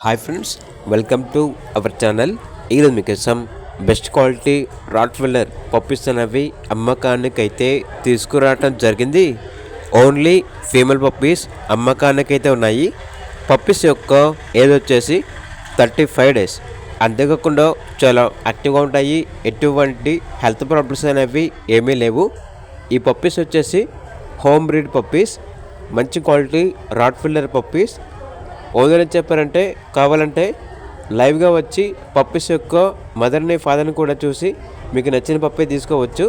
Hi friends, welcome to our channel. ఈరోజు మీకోసం best quality Rottweiler puppies అనేవి అమ్మకానికైతే తీసుకురావటం జరిగింది. ఓన్లీ ఫీమేల్ పప్పీస్ అమ్మకానికైతే ఉన్నాయి. పప్పీస్ యొక్క ఏజ్ వచ్చేసి 35 days. అంతేకాకుండా చాలా యాక్టివ్గా ఉంటాయి. ఎటువంటి హెల్త్ ప్రాబ్లమ్స్ అనేవి ఏమీ లేవు. ఈ పప్పీస్ వచ్చేసి హోమ్ బ్రీడ్ పప్పీస్, మంచి క్వాలిటీ రాట్వెల్లర్ పప్పీస్. ఓనర్ ఏం చెప్పారంటే, కావాలంటే లైవ్గా వచ్చి పప్పీస్ యొక్క మదర్ని ఫాదర్ని కూడా చూసి మీకు నచ్చిన పప్పీ తీసుకోవచ్చు.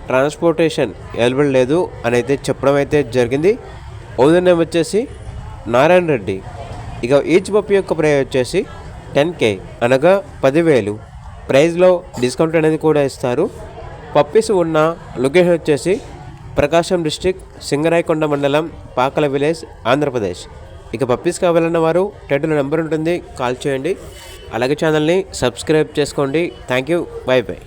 ట్రాన్స్పోర్టేషన్ అవైలబుల్ లేదు అని అయితే చెప్పడం అయితే జరిగింది. ఓనర్ నేమ్ వచ్చేసి నారాయణ రెడ్డి. ఇక ఈచ్ పప్పీ యొక్క ప్రైస్ వచ్చేసి 10K అనగా 10,000. ప్రైస్లో డిస్కౌంట్ అనేది కూడా ఇస్తారు. పప్పీస్ ఉన్న లొకేషన్ వచ్చేసి ప్రకాశం డిస్ట్రిక్ట్, సింగరాయకొండ మండలం, పాకల విలేజ్, ఆంధ్రప్రదేశ్. ఇక పప్పీస్ కావాలన్న వారు టైటిల్ నెంబర్ ఉంటుంది, కాల్ చేయండి. అలాగే ఛానల్ని సబ్స్క్రైబ్ చేసుకోండి. Thank you, by by.